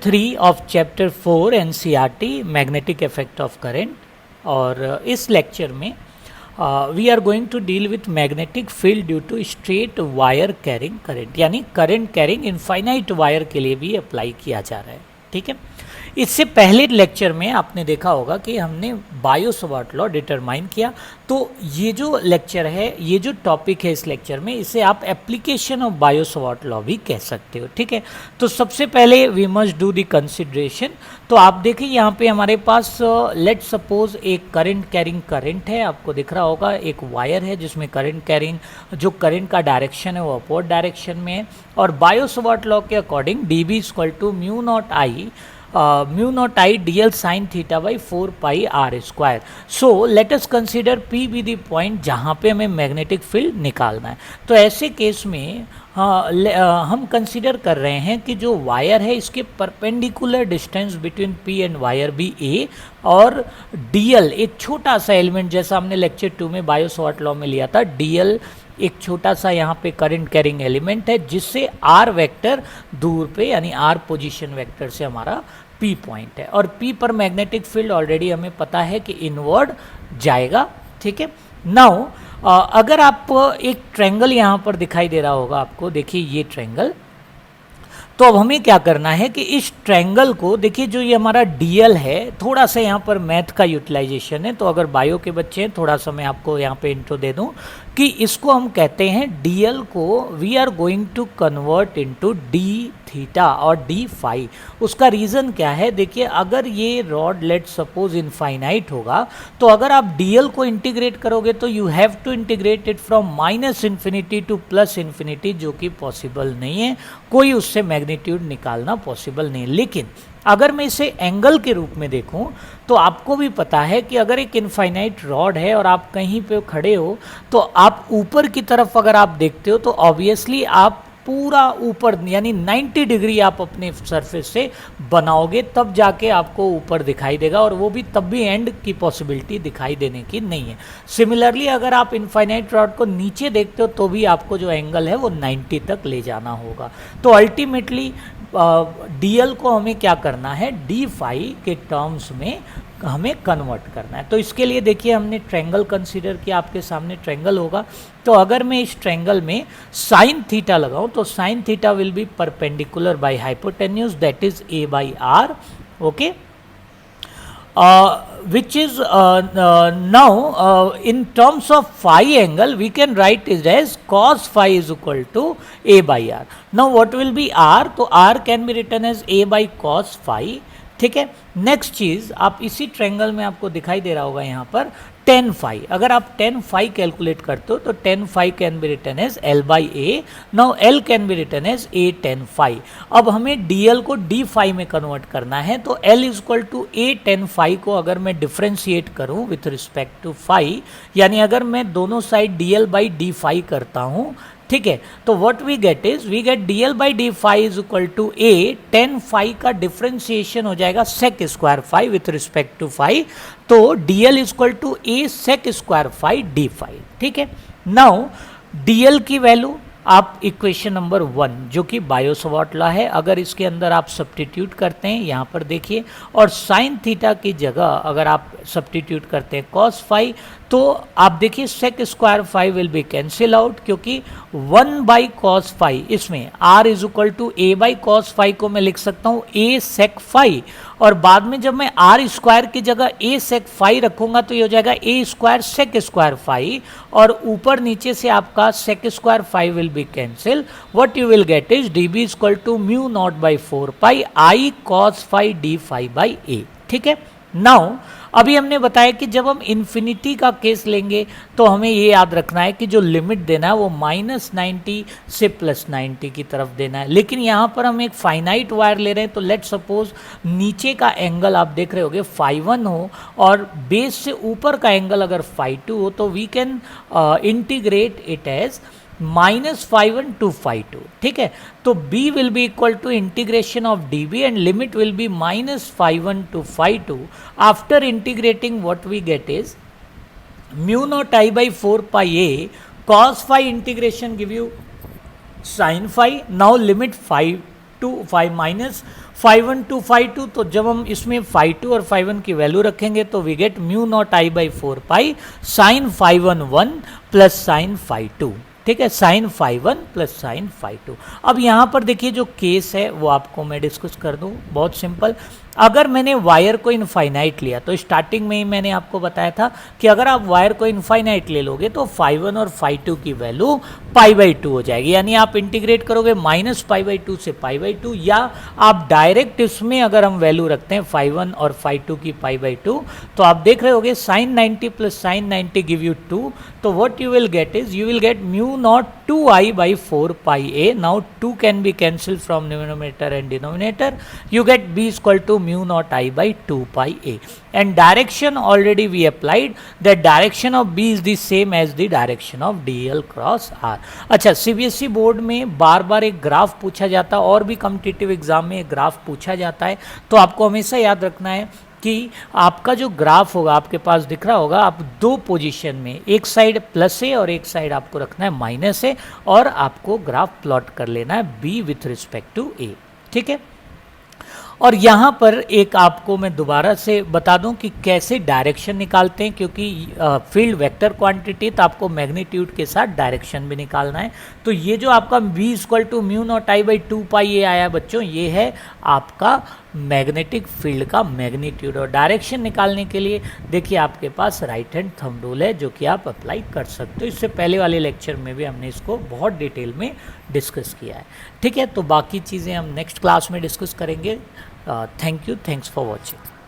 3 of chapter 4 NCERT magnetic effect of current. और इस lecture में we are going to deal with magnetic field due to straight wire carrying current, यानी current carrying infinite wire के लिए भी apply किया जा रहा है। ठीक है, इससे पहले लेक्चर में आपने देखा होगा कि हमने बायो सवार्ट लॉ डिटरमाइन किया। तो ये जो लेक्चर है, ये जो टॉपिक है इस लेक्चर में, इसे आप application of Biot Savart law भी कह सकते हो। ठीक है, तो सबसे पहले we must do the consideration. तो आप देखिए यहाँ पे हमारे पास लेट सपोज एक करंट कैरिंग करंट है, आपको दिख रहा होगा एक वायर है जिसमें करंट कैरिंग, जो करंट का डायरेक्शन है वो अपवर्ड डायरेक्शन में है। और बायो सवार्ट लॉ के according D B equal to mu naught I dl sin theta by 4 pi R square. So let us consider P B the point जहाँ पे हमें मैग्नेटिक फील्ड निकालना है। तो ऐसे केस में हम कंसिडर कर रहे हैं कि जो वायर है इसके perpendicular distance between P and wire B A, और dl एक छोटा सा एलिमेंट, जैसा हमने लेक्चर 2 में बायो सवार्ट लॉ में लिया था, dl एक छोटा सा यहाँ पे करंट कैरिंग एलिमेंट है जिससे आर वेक्टर दूर पे, यानी आर पोजीशन वेक्टर से हमारा पी पॉइंट है। और पी पर मैग्नेटिक फील्ड ऑलरेडी हमें पता है कि इनवर्ड जाएगा। ठीक है, नाउ अगर आप एक ट्रायंगल यहाँ पर दिखाई दे रहा होगा आपको, देखिए ये ट्रायंगल। तो अब हमें क्या करना है कि इस ट्रायंगल को देखिए, जो ये हमारा डीएल है, थोड़ा सा यहाँ पर मैथ का यूटिलाइजेशन है। तो अगर बायो के बच्चे हैं, थोड़ा सा मैं आपको यहाँ पे इंट्रो दे दूँ कि इसको हम कहते हैं डीएल को we are going to convert into D theta और डी फाई। उसका रीज़न क्या है, देखिए अगर ये रॉड लेट सपोज इनफाइनाइट होगा, तो अगर आप डीएल को इंटीग्रेट करोगे तो you have to integrate it from minus infinity to plus infinity, जो कि पॉसिबल नहीं है, कोई उससे मैग्नीट्यूड निकालना पॉसिबल नहीं है। लेकिन अगर मैं इसे एंगल के रूप में देखूं तो आपको भी पता है कि अगर एक इनफाइनाइट रॉड है और आप कहीं पे खड़े हो, तो आप ऊपर की तरफ अगर आप देखते हो तो ऑब्वियसली आप पूरा ऊपर, यानी 90 डिग्री आप अपने सरफेस से बनाओगे, तब जाके आपको ऊपर दिखाई देगा, और वो भी तब भी एंड की पॉसिबिलिटी दिखाई देने की नहीं है। सिमिलरली अगर आप इनफाइनाइट रॉड को नीचे देखते हो तो भी आपको जो एंगल है वो 90 तक ले जाना होगा। तो अल्टीमेटली डीएल को हमें क्या करना है, डी फाई के टर्म्स में हमें कन्वर्ट करना है। तो इसके लिए देखिए हमने ट्रायंगल कंसीडर किया, आपके सामने ट्रायंगल होगा। तो अगर मैं इस ट्रायंगल में साइन थीटा लगाऊं तो sine theta will be perpendicular by hypotenuse, that is a by R. Okay, which is now in terms of phi angle we can write it as cos phi is equal to a by r. Now what will be r? तो r can be written as a by cos phi. ठीक है, next चीज आप इसी triangle में आपको दिखाई दे रहा होगा यहाँ पर tan phi। अगर आप tan phi कैलकुलेट करते हो तो tan phi can be written as l by a. Now l can be written as a tan phi। अब हमें dl को d phi में कन्वर्ट करना है, तो l is equal to a tan phi को अगर मैं डिफ्रेंशिएट करूं विथ रिस्पेक्ट टू phi, यानी अगर मैं दोनों side dl by d phi करता हूं, ठीक है, तो what we get is we get dl by D phi is equal to a tan phi का डिफ्रेंशिएशन हो जाएगा sec square phi with respect to phi, तो dl is equal to a sec square phi d phi। ठीक है, now dl की value आप equation number 1 जो कि बायो सवार्ट लॉ है, अगर इसके अंदर आप सब्स्टिट्यूट करते हैं, यहाँ पर देखिए, और साइन थीटा की जगह अगर आप सब्स्टिट्यूट करते हैं कॉस फाई, तो आप देखिए sec square phi will be cancel out, क्योंकि 1 बाई कॉस फाई, इसमें r is equal to a by cos phi को मैं लिख सकता हूँ a सेक फाई, और बाद में जब मैं r स्क्वायर की जगह a सेक फाई रखूंगा तो ये हो जाएगा a square sec square phi, और ऊपर नीचे से आपका sec square phi will be cancel. What you will get is D B equal to mu naught by 4 pi I cos phi D phi by A. ठीक है, now अभी हमने बताया कि जब हम इन्फिनिटी का केस लेंगे तो हमें ये याद रखना है कि जो लिमिट देना है वो -90 से +90 की तरफ देना है। लेकिन यहाँ पर हम एक फाइनाइट वायर ले रहे हैं, तो लेट सपोज नीचे का एंगल आप देख रहे होगे φ1 हो और बेस से ऊपर का एंगल अगर φ2 हो, तो we can integrate it as -φ1 to φ2। ठीक है, तो b will be equal to integration of db and limit will be -φ1 to φ2। After integrating what we get is mu naught I by 4 pi a cos phi integration give you sin phi। Now limit 5 to 5 minus φ1 to φ2, तो जब हम इसमें φ2 और φ1 की value रखेंगे तो we get mu naught I by 4 sine φ1 1 plus sine φ2, ठीक है, साइन φ1 प्लस साइन φ2। अब यहाँ पर देखिए जो केस है वो आपको मैं डिस्कस कर दूँ, बहुत सिंपल। अगर मैंने वायर को इनफाइनाइट लिया तो स्टार्टिंग में ही मैंने आपको बताया था कि अगर आप वायर को इनफाइनाइट ले लोगे तो φ1 और φ2 की वैल्यू π/2 हो जाएगी, यानी आप इंटीग्रेट करोगे माइनस π/2 से π/2, या आप डायरेक्ट इसमें अगर हम वैल्यू रखते हैं φ1 और φ2 की π/2 तो आप देख रहे होगे sine 90 plus sine 90 give you 2, तो what you will get is you will get mu naught 2i by 4πa. Now 2 can be cancelled from numerator and denominator. You get b is equal to mu naught i by 2πa. And direction already we applied. The direction of b is the same as the direction of dl cross r. अच्छा, CBSE board में बार बार एक graph पूछा जाता है और भी competitive exam में एक ग्राफ पूछा जाता है, तो आपको हमेशा याद रखना है कि आपका जो ग्राफ होगा आपके पास दिख रहा होगा, आप दो पोजीशन में, एक साइड प्लस है और एक साइड आपको रखना है माइनस है, और आपको ग्राफ प्लॉट कर लेना है बी विथ रिस्पेक्ट टू ए, ठीक है। और यहाँ पर एक आपको मैं दोबारा से बता दूं कि कैसे डायरेक्शन निकालते हैं, क्योंकि फील्ड वेक्टर क्वांटिटी तो आपको मैग्नीट्यूड के साथ डायरेक्शन भी निकालना है। तो ये जो आपका v equal to mu naught I by 2π ये आया बच्चों, ये है आपका मैग्नेटिक फील्ड का मैग्नीट्यूड। और डायरेक्शन निकालने के लिए देखिए आपके पास राइट हैंड थंब रूल है जो कि आप अप्लाई कर सकते हो। इससे पहले वाले लेक्चर में भी हमने इसको बहुत डिटेल में डिस्कस किया है, ठीक है। तो बाकी चीज़ें हम नेक्स्ट क्लास में डिस्कस करेंगे। Thank you, thanks for watching.